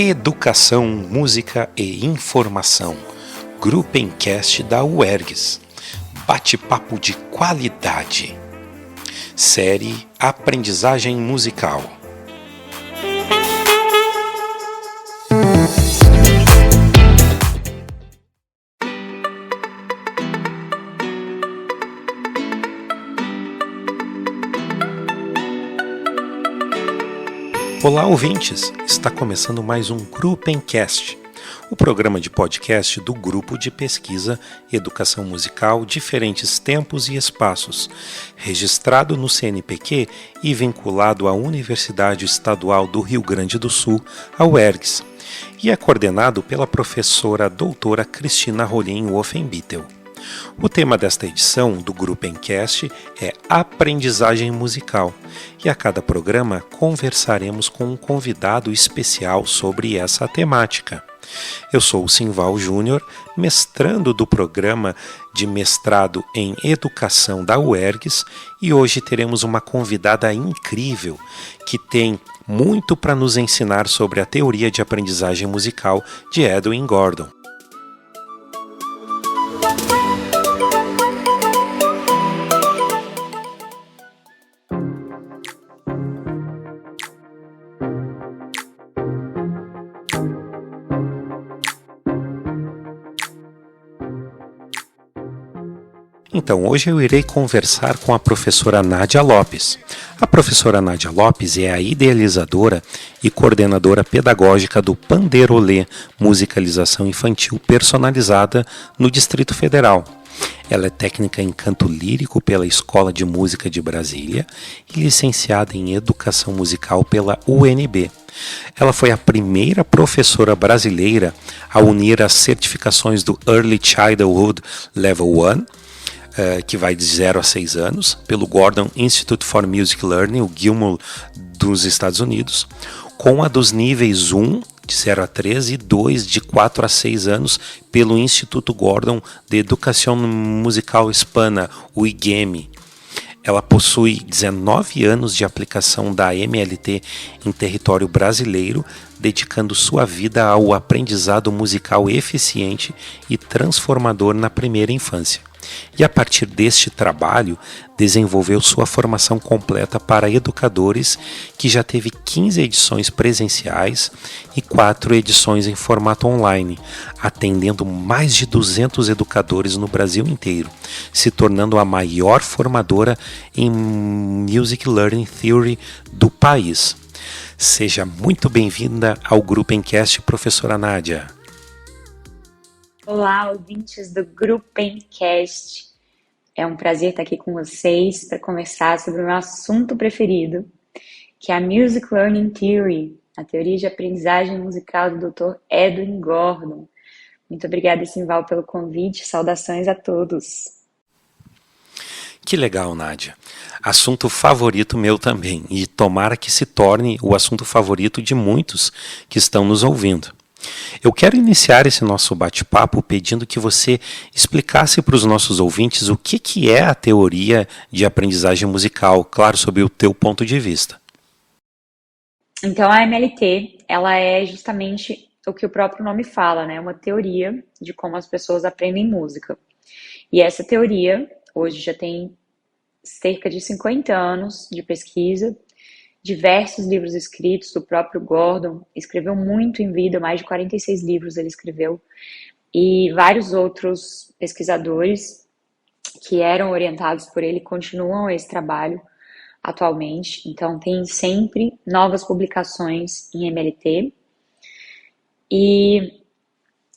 Educação, Música e Informação. Gruppencast da UERGS. Bate-papo de qualidade. Série Aprendizagem Musical. Olá, ouvintes! Está começando mais um Gruppencast, o programa de podcast do Grupo de Pesquisa Educação Musical Diferentes Tempos e Espaços, registrado no CNPq e vinculado à Universidade Estadual do Rio Grande do Sul, a UERGS, e é coordenado pela professora doutora Cristina Rolim Offenbittel. O tema desta edição do Gruppencast é Aprendizagem Musical, e a cada programa conversaremos com um convidado especial sobre essa temática. Eu sou o Simval Júnior, mestrando do programa de mestrado em Educação da UERGS, e hoje teremos uma convidada incrível que tem muito para nos ensinar sobre a teoria de aprendizagem musical de Edwin Gordon. Então, hoje eu irei conversar com a professora Nádia Lopes. A professora Nádia Lopes é a idealizadora e coordenadora pedagógica do Panderolê Musicalização Infantil Personalizada no Distrito Federal. Ela é técnica em canto lírico pela Escola de Música de Brasília e licenciada em Educação Musical pela UNB. Ela foi a primeira professora brasileira a unir as certificações do Early Childhood Level 1, que vai de 0 a 6 anos, pelo Gordon Institute for Music Learning, o Gilmour dos Estados Unidos, com a dos níveis 1, de 0 a 3, e 2, de 4 a 6 anos, pelo Instituto Gordon de Educação Musical Hispana, o IGEMI. Ela possui 19 anos de aplicação da MLT em território brasileiro, dedicando sua vida ao aprendizado musical eficiente e transformador na primeira infância. E a partir deste trabalho, desenvolveu sua formação completa para educadores, que já teve 15 edições presenciais e 4 edições em formato online, atendendo mais de 200 educadores no Brasil inteiro, se tornando a maior formadora em Music Learning Theory do país. Seja muito bem-vinda ao Gruppencast, professora Nádia. Olá, ouvintes do Gruppencast. É um prazer estar aqui com vocês para conversar sobre o meu assunto preferido, que é a Music Learning Theory, a teoria de aprendizagem musical do Dr. Edwin Gordon. Muito obrigada, Simval, pelo convite. Saudações a todos. Que legal, Nádia. Assunto favorito meu também, e tomara que se torne o assunto favorito de muitos que estão nos ouvindo. Eu quero iniciar esse nosso bate-papo pedindo que você explicasse para os nossos ouvintes o que é a teoria de aprendizagem musical, claro, sob o teu ponto de vista. Então, a MLT, ela é justamente o que o próprio nome fala, né? Uma teoria de como as pessoas aprendem música. E essa teoria, hoje já tem cerca de 50 anos de pesquisa, diversos livros escritos do próprio Gordon, escreveu muito em vida, mais de 46 livros ele escreveu, e vários outros pesquisadores que eram orientados por ele continuam esse trabalho atualmente. Então tem sempre novas publicações em MLT, e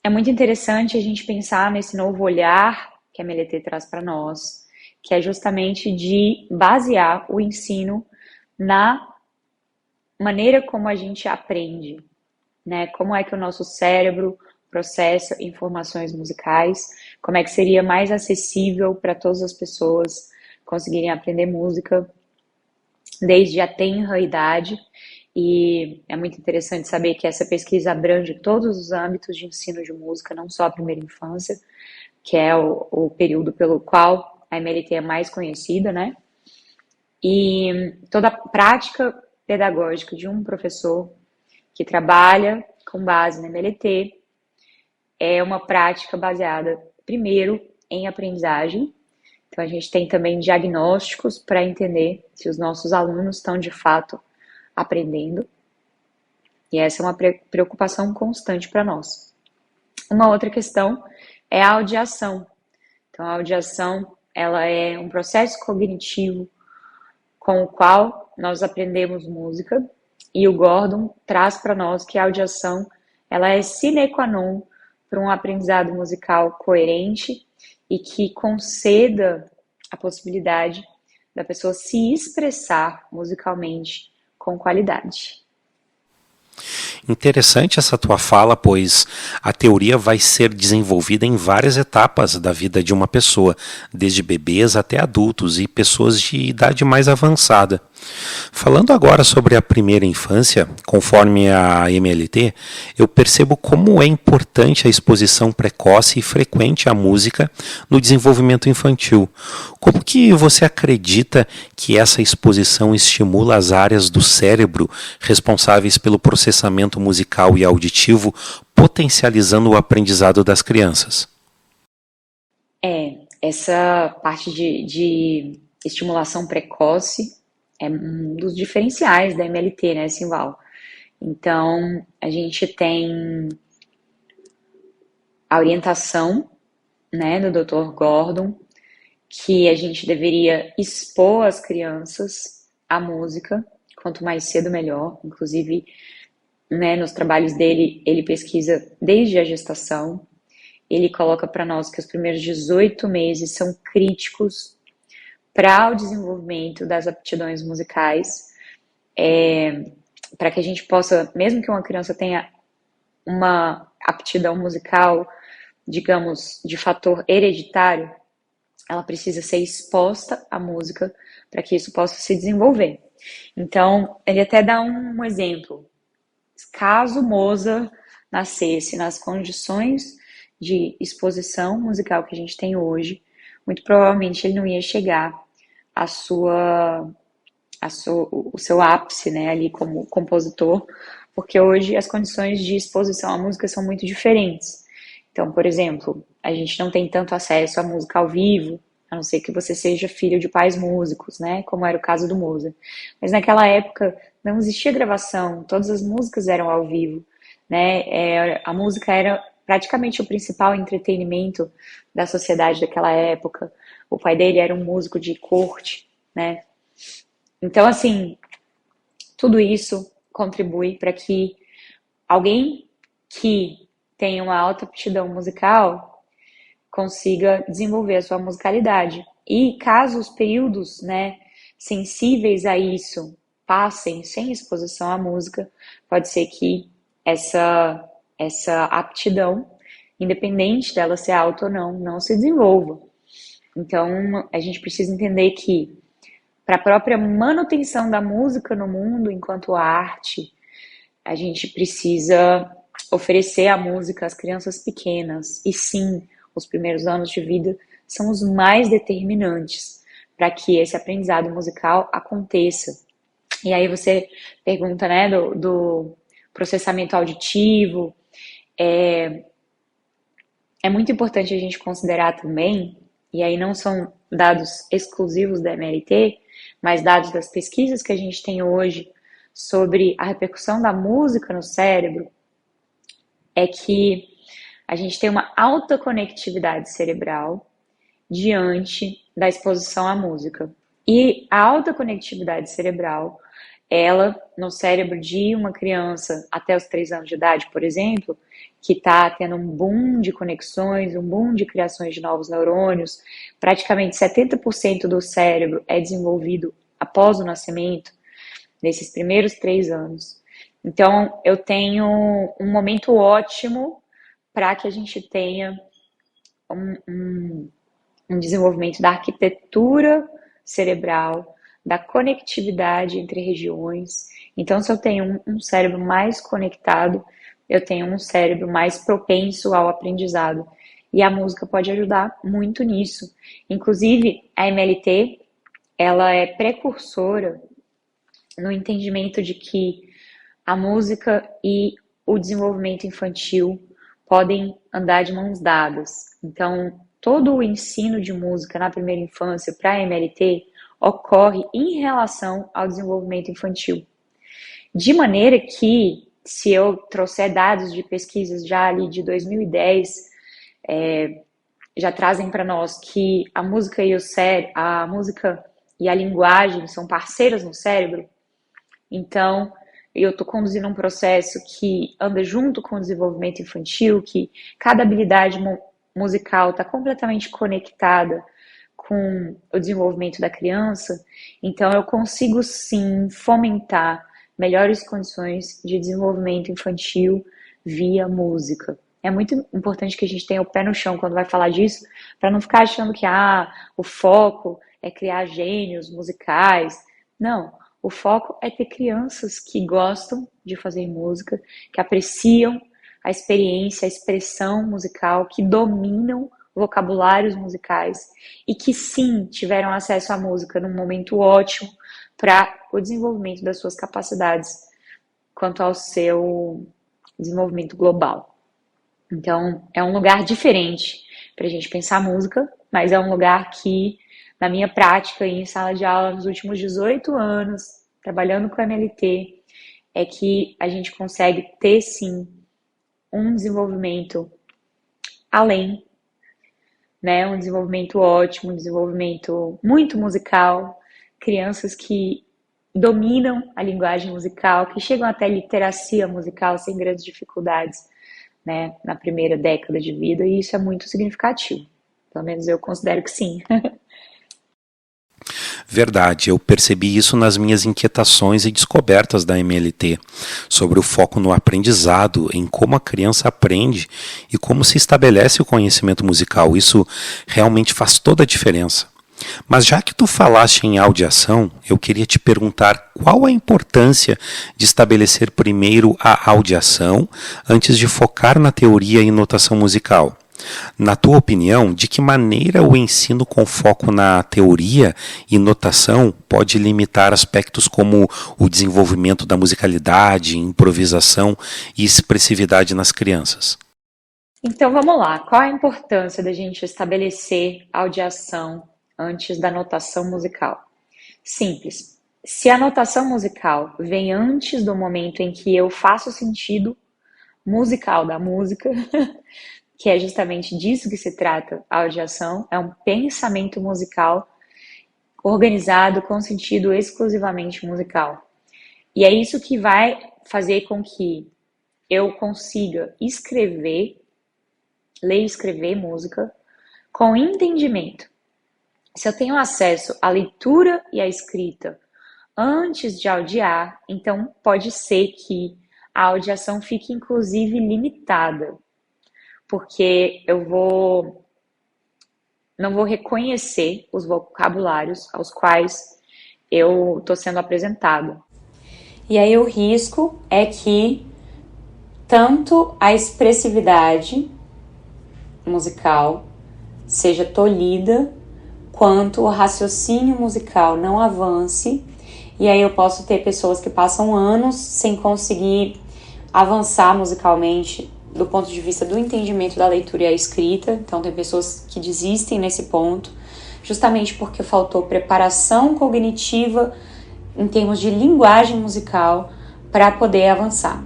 é muito interessante a gente pensar nesse novo olhar que a MLT traz para nós, que é justamente de basear o ensino na maneira como a gente aprende, né? Como é que o nosso cérebro processa informações musicais, como é que seria mais acessível para todas as pessoas conseguirem aprender música desde a tenra idade. E é muito interessante saber que essa pesquisa abrange todos os âmbitos de ensino de música, não só a primeira infância, que é o período pelo qual a MLT é mais conhecida, né? E toda a prática pedagógica de um professor que trabalha com base na MLT, é uma prática baseada, primeiro, em aprendizagem. Então, a gente tem também diagnósticos para entender se os nossos alunos estão, de fato, aprendendo. E essa é uma preocupação constante para nós. Uma outra questão é a audiação. Então, a audiação, ela é um processo cognitivo com o qual nós aprendemos música, e o Gordon traz para nós que a audiação, ela é sine qua non para um aprendizado musical coerente e que conceda a possibilidade da pessoa se expressar musicalmente com qualidade. Interessante essa tua fala, pois a teoria vai ser desenvolvida em várias etapas da vida de uma pessoa, desde bebês até adultos e pessoas de idade mais avançada. Falando agora sobre a primeira infância, conforme a MLT, eu percebo como é importante a exposição precoce e frequente à música no desenvolvimento infantil. Como que você acredita que essa exposição estimula as áreas do cérebro responsáveis pelo processamento musical e auditivo, potencializando o aprendizado das crianças? Essa parte de estimulação precoce é um dos diferenciais da MLT, né, Simval? Então, a gente tem a orientação, né, do Dr. Gordon, que a gente deveria expor as crianças à música, quanto mais cedo melhor. Inclusive, né, nos trabalhos dele, ele pesquisa desde a gestação. Ele coloca para nós que os primeiros 18 meses são críticos para o desenvolvimento das aptidões musicais, para que a gente possa, mesmo que uma criança tenha uma aptidão musical, digamos, de fator hereditário, ela precisa ser exposta à música para que isso possa se desenvolver. Então, ele até dá um exemplo. Caso Mozart nascesse nas condições de exposição musical que a gente tem hoje, muito provavelmente ele não ia chegar o seu ápice, né, ali como compositor, porque hoje as condições de exposição à música são muito diferentes. Então, por exemplo, a gente não tem tanto acesso à música ao vivo, a não ser que você seja filho de pais músicos, né, como era o caso do Mozart. Mas naquela época não existia gravação, todas as músicas eram ao vivo, né, a música era praticamente o principal entretenimento da sociedade daquela época. O pai dele era um músico de corte, né? Então, assim, tudo isso contribui para que alguém que tenha uma alta aptidão musical consiga desenvolver a sua musicalidade. E caso os períodos, né, sensíveis a isso passem sem exposição à música, pode ser que essa aptidão, independente dela ser alta ou não se desenvolva. Então, a gente precisa entender que, para a própria manutenção da música no mundo enquanto arte, a gente precisa oferecer a música às crianças pequenas. E sim, os primeiros anos de vida são os mais determinantes para que esse aprendizado musical aconteça. E aí você pergunta, né, do processamento auditivo. É muito importante a gente considerar também, e aí não são dados exclusivos da MLT, mas dados das pesquisas que a gente tem hoje sobre a repercussão da música no cérebro, é que a gente tem uma alta conectividade cerebral diante da exposição à música. E a alta conectividade cerebral, ela, no cérebro de uma criança até os 3 anos de idade, por exemplo, que está tendo um boom de conexões, um boom de criações de novos neurônios, praticamente 70% do cérebro é desenvolvido após o nascimento, nesses primeiros 3 anos. Então, eu tenho um momento ótimo para que a gente tenha um desenvolvimento da arquitetura cerebral, da conectividade entre regiões. Então, se eu tenho um cérebro mais conectado, eu tenho um cérebro mais propenso ao aprendizado. E a música pode ajudar muito nisso. Inclusive, a MLT, ela é precursora no entendimento de que a música e o desenvolvimento infantil podem andar de mãos dadas. Então, todo o ensino de música na primeira infância para a MLT ocorre em relação ao desenvolvimento infantil. De maneira que, se eu trouxer dados de pesquisas já ali de 2010, já trazem para nós que a música e a linguagem são parceiras no cérebro, então eu estou conduzindo um processo que anda junto com o desenvolvimento infantil, que cada habilidade musical está completamente conectada com o desenvolvimento da criança, então eu consigo sim fomentar melhores condições de desenvolvimento infantil via música. É muito importante que a gente tenha o pé no chão quando vai falar disso, para não ficar achando que o foco é criar gênios musicais. Não, o foco é ter crianças que gostam de fazer música, que apreciam a experiência, a expressão musical, que dominam vocabulários musicais e que sim tiveram acesso à música num momento ótimo para o desenvolvimento das suas capacidades quanto ao seu desenvolvimento global. Então, é um lugar diferente para a gente pensar música, mas é um lugar que, na minha prática em sala de aula nos últimos 18 anos, trabalhando com MLT, é que a gente consegue ter, sim, um desenvolvimento além, né? Um desenvolvimento ótimo, um desenvolvimento muito musical, crianças que dominam a linguagem musical, que chegam até literacia musical sem grandes dificuldades, né, na primeira década de vida, e isso é muito significativo. Pelo menos eu considero que sim. Verdade, eu percebi isso nas minhas inquietações e descobertas da MLT, sobre o foco no aprendizado, em como a criança aprende e como se estabelece o conhecimento musical. Isso realmente faz toda a diferença. Mas já que tu falaste em audiação, eu queria te perguntar qual a importância de estabelecer primeiro a audiação antes de focar na teoria e notação musical. Na tua opinião, de que maneira o ensino com foco na teoria e notação pode limitar aspectos como o desenvolvimento da musicalidade, improvisação e expressividade nas crianças? Então vamos lá, qual a importância da gente estabelecer a audiação antes da notação musical? Simples. Se a notação musical vem antes do momento em que eu faço o sentido musical da música, que é justamente disso que se trata a audiação, é um pensamento musical organizado com sentido exclusivamente musical. E é isso que vai fazer com que eu consiga ler e escrever música com entendimento. Se eu tenho acesso à leitura e à escrita antes de audiar, então pode ser que a audiação fique inclusive limitada, porque eu não vou reconhecer os vocabulários aos quais eu estou sendo apresentado. E aí o risco é que tanto a expressividade musical seja tolhida, quanto o raciocínio musical não avance, e aí eu posso ter pessoas que passam anos sem conseguir avançar musicalmente do ponto de vista do entendimento da leitura e a escrita. Então tem pessoas que desistem nesse ponto, justamente porque faltou preparação cognitiva em termos de linguagem musical para poder avançar.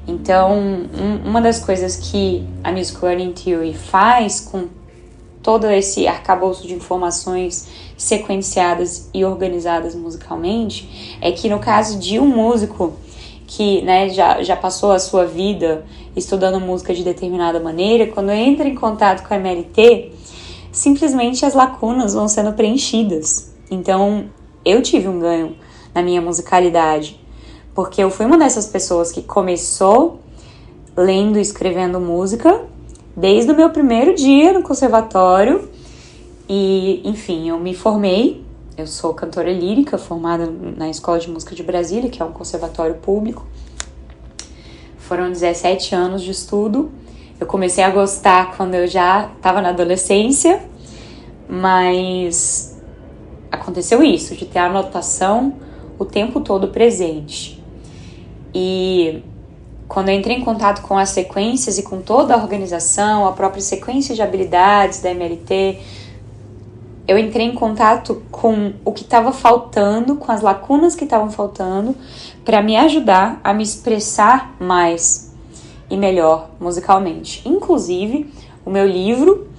Então, uma das coisas que a Music Learning Theory faz com todo esse arcabouço de informações sequenciadas e organizadas musicalmente é que, no caso de um músico que, né, já passou a sua vida estudando música de determinada maneira, quando entra em contato com a MLT, simplesmente as lacunas vão sendo preenchidas. Então, eu tive um ganho na minha musicalidade, porque eu fui uma dessas pessoas que começou lendo e escrevendo música desde o meu primeiro dia no conservatório. E, enfim, eu me formei. Eu sou cantora lírica, formada na Escola de Música de Brasília, que é um conservatório público. Foram 17 anos de estudo. Eu comecei a gostar quando eu já estava na adolescência, mas aconteceu isso, de ter a notação o tempo todo presente. E quando eu entrei em contato com as sequências e com toda a organização, a própria sequência de habilidades da MLT, eu entrei em contato com o que estava faltando, com as lacunas que estavam faltando, para me ajudar a me expressar mais e melhor musicalmente. Inclusive, o meu livro,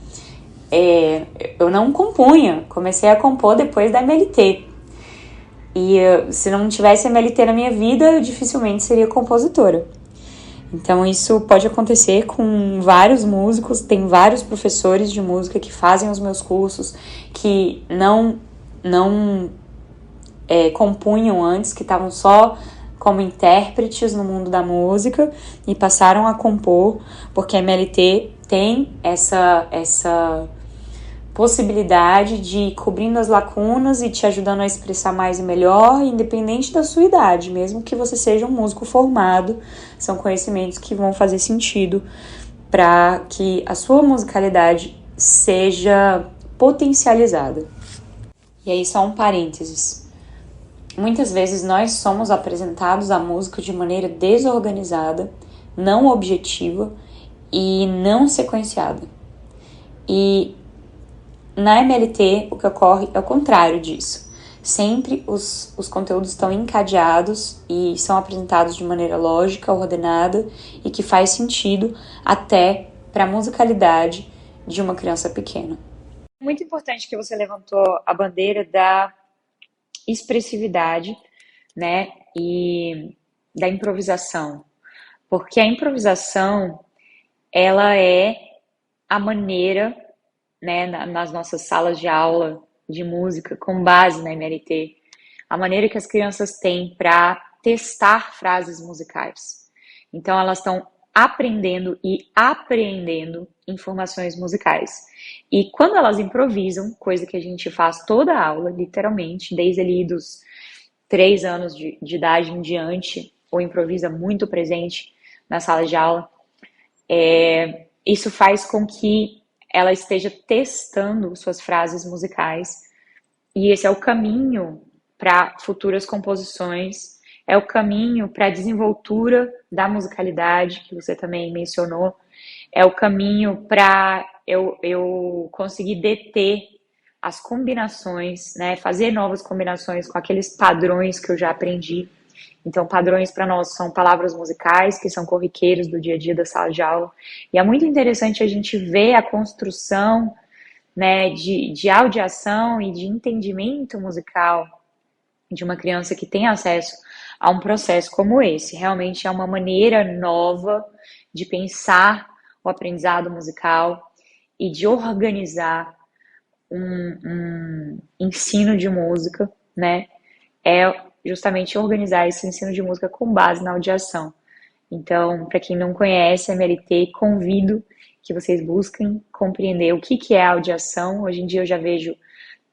eu não compunha, comecei a compor depois da MLT. E se não tivesse MLT na minha vida, eu dificilmente seria compositora. Então isso pode acontecer com vários músicos, tem vários professores de música que fazem os meus cursos, que não compunham antes, que estavam só como intérpretes no mundo da música e passaram a compor, porque a MLT tem essa possibilidade de ir cobrindo as lacunas e te ajudando a expressar mais e melhor, independente da sua idade, mesmo que você seja um músico formado, são conhecimentos que vão fazer sentido para que a sua musicalidade seja potencializada. E aí só um parênteses. Muitas vezes nós somos apresentados à música de maneira desorganizada, não objetiva e não sequenciada. E na MLT, o que ocorre é o contrário disso. Sempre os conteúdos estão encadeados e são apresentados de maneira lógica, ordenada e que faz sentido até para a musicalidade de uma criança pequena. Muito importante que você levantou a bandeira da expressividade, né, e da improvisação. Porque a improvisação, ela é a maneira, né, nas nossas salas de aula de música, com base na MLT, a maneira que as crianças têm para testar frases musicais. Então, elas estão aprendendo e apreendendo informações musicais. E quando elas improvisam, coisa que a gente faz toda a aula, literalmente, desde ali dos 3 anos de idade em diante, ou improvisa muito presente na sala de aula, isso faz com que ela esteja testando suas frases musicais, e esse é o caminho para futuras composições, é o caminho para a desenvoltura da musicalidade, que você também mencionou, é o caminho para eu conseguir deter as combinações, né, fazer novas combinações com aqueles padrões que eu já aprendi. Então, padrões para nós são palavras musicais, que são corriqueiros do dia a dia da sala de aula. E é muito interessante a gente ver a construção, né, de audiação e de entendimento musical de uma criança que tem acesso a um processo como esse. Realmente é uma maneira nova de pensar o aprendizado musical e de organizar um ensino de música, né? É justamente organizar esse ensino de música com base na audiação. Então, para quem não conhece a MLT, convido que vocês busquem compreender o que é a audiação. Hoje em dia eu já vejo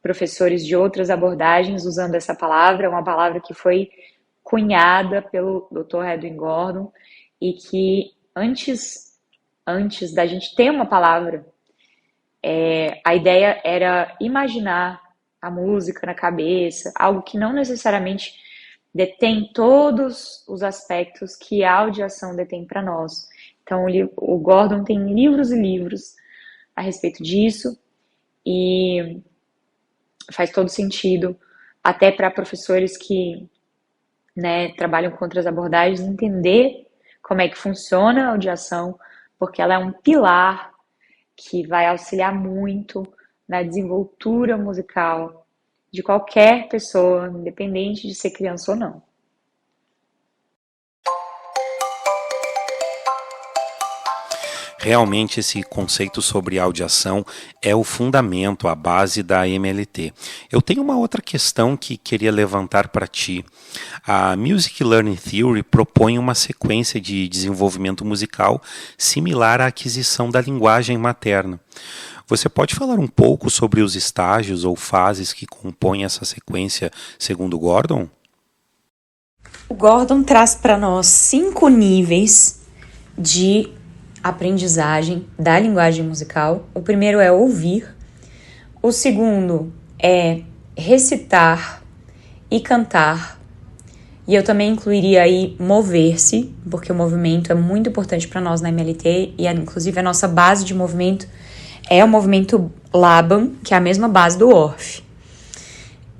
professores de outras abordagens usando essa palavra, uma palavra que foi cunhada pelo Dr. Edwin Gordon e que antes da gente ter uma palavra, a ideia era imaginar a música na cabeça, algo que não necessariamente detém todos os aspectos que a audiação detém para nós. Então, o Gordon tem livros e livros a respeito disso e faz todo sentido, até para professores que, né, trabalham com outras abordagens, entender como é que funciona a audiação, porque ela é um pilar que vai auxiliar muito na desenvoltura musical de qualquer pessoa, independente de ser criança ou não. Realmente esse conceito sobre audiação é o fundamento, a base da MLT. Eu tenho uma outra questão que queria levantar para ti. A Music Learning Theory propõe uma sequência de desenvolvimento musical similar à aquisição da linguagem materna. Você pode falar um pouco sobre os estágios ou fases que compõem essa sequência segundo Gordon? O Gordon traz para nós 5 níveis de aprendizagem da linguagem musical. O primeiro é ouvir, o segundo é recitar e cantar, E eu também incluiria aí mover-se, porque o movimento é muito importante para nós na MLT, e inclusive a nossa base de movimento é o movimento Laban, que é a mesma base do Orff.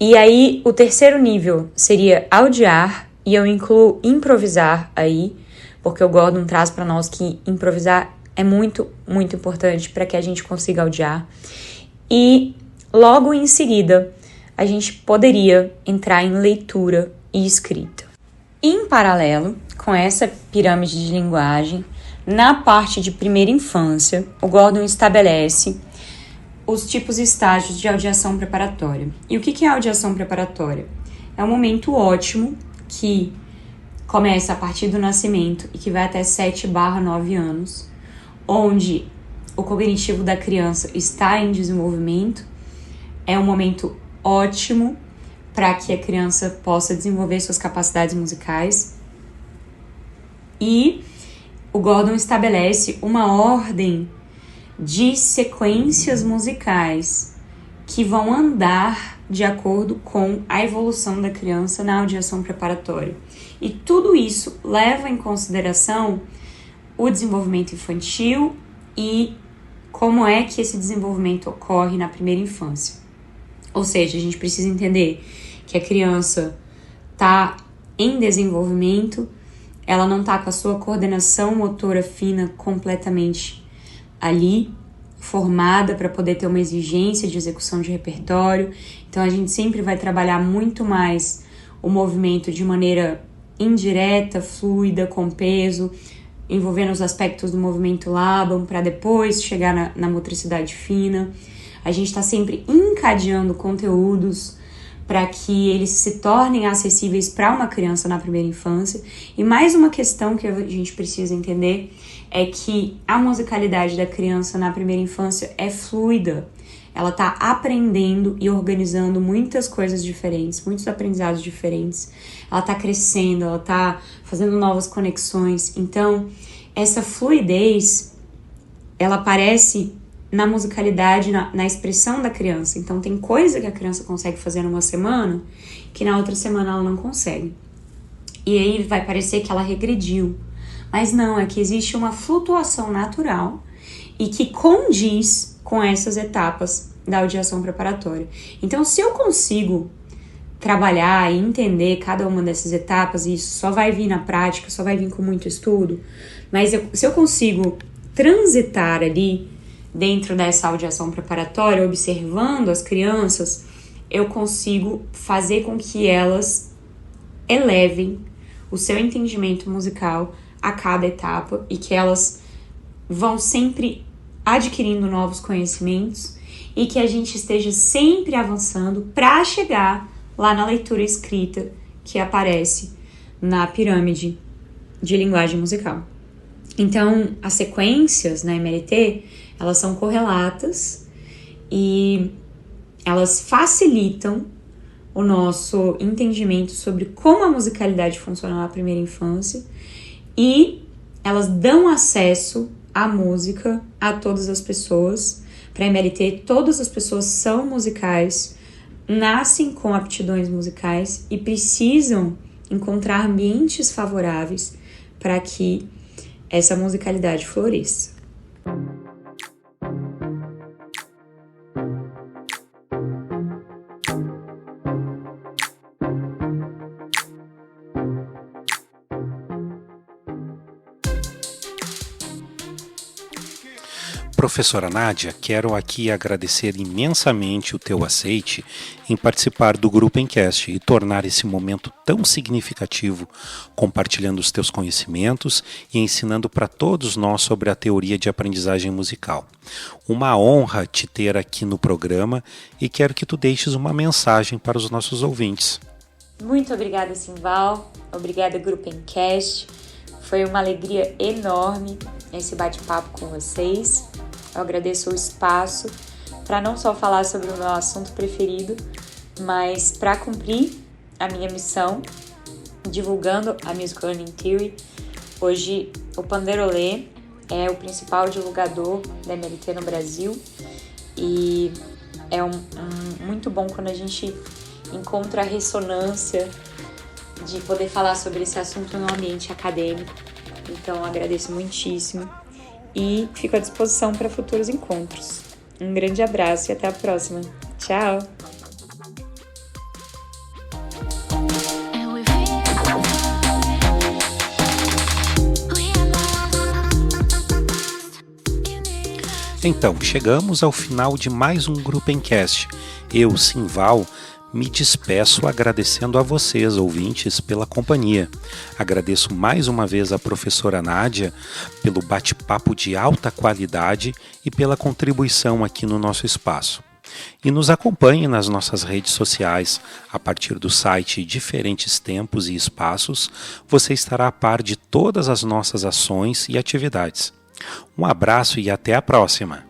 E aí o terceiro nível seria audiar, e eu incluo improvisar aí, porque o Gordon traz para nós que improvisar é muito, muito importante para que a gente consiga audiar. E logo em seguida, a gente poderia entrar em leitura e escrita. Em paralelo com essa pirâmide de linguagem, na parte de primeira infância, o Gordon estabelece os tipos e estágios de audiação preparatória. E o que é a audiação preparatória? É um momento ótimo que começa a partir do nascimento e que vai até 7/9 anos, onde o cognitivo da criança está em desenvolvimento. É um momento ótimo para que a criança possa desenvolver suas capacidades musicais. E o Gordon estabelece uma ordem de sequências musicais que vão andar de acordo com a evolução da criança na audiação preparatória. E tudo isso leva em consideração o desenvolvimento infantil e como é que esse desenvolvimento ocorre na primeira infância. Ou seja, a gente precisa entender que a criança está em desenvolvimento, ela não está com a sua coordenação motora fina completamente ali, formada para poder ter uma exigência de execução de repertório. Então a gente sempre vai trabalhar muito mais o movimento de maneira indireta, fluida, com peso, envolvendo os aspectos do movimento Laban para depois chegar na motricidade fina. A gente está sempre encadeando conteúdos para que eles se tornem acessíveis para uma criança na primeira infância. E mais uma questão que a gente precisa entender é que a musicalidade da criança na primeira infância é fluida. Ela está aprendendo e organizando muitas coisas diferentes, muitos aprendizados diferentes. Ela está crescendo, ela está fazendo novas conexões. Então, essa fluidez, ela aparece na musicalidade, na expressão da criança. Então, tem coisa que a criança consegue fazer numa semana que na outra semana ela não consegue. E aí vai parecer que ela regrediu. Mas não, é que existe uma flutuação natural e que condiz com essas etapas da audiação preparatória. Então, se eu consigo trabalhar e entender cada uma dessas etapas, e isso só vai vir na prática, só vai vir com muito estudo, mas se eu consigo transitar ali dentro dessa audiação preparatória, observando as crianças, eu consigo fazer com que elas elevem o seu entendimento musical a cada etapa e que elas vão sempre adquirindo novos conhecimentos e que a gente esteja sempre avançando para chegar lá na leitura escrita que aparece na pirâmide de linguagem musical. Então, as sequências na MLT, elas são correlatas e elas facilitam o nosso entendimento sobre como a musicalidade funciona na primeira infância e elas dão acesso à música a todas as pessoas. Para a MLT, todas as pessoas são musicais, nascem com aptidões musicais e precisam encontrar ambientes favoráveis para que essa musicalidade floresça. Professora Nádia, quero aqui agradecer imensamente o teu aceite em participar do Grupo Encast e tornar esse momento tão significativo, compartilhando os teus conhecimentos e ensinando para todos nós sobre a teoria de aprendizagem musical. Uma honra te ter aqui no programa e quero que tu deixes uma mensagem para os nossos ouvintes. Muito obrigada, Simval. Obrigada, Grupo Encast. Foi uma alegria enorme esse bate-papo com vocês. Eu agradeço o espaço para não só falar sobre o meu assunto preferido, mas para cumprir a minha missão, divulgando a Music Learning Theory. Hoje, o Panderolê é o principal divulgador da MLT no Brasil e é muito bom quando a gente encontra a ressonância de poder falar sobre esse assunto no ambiente acadêmico. Então, agradeço muitíssimo e fico à disposição para futuros encontros. Um grande abraço e até a próxima. Tchau! Então, chegamos ao final de mais um Gruppencast. Eu, Simval, me despeço agradecendo a vocês, ouvintes, pela companhia. Agradeço mais uma vez a professora Nádia pelo bate-papo de alta qualidade e pela contribuição aqui no nosso espaço. E nos acompanhe nas nossas redes sociais. A partir do site Diferentes Tempos e Espaços, você estará a par de todas as nossas ações e atividades. Um abraço e até a próxima!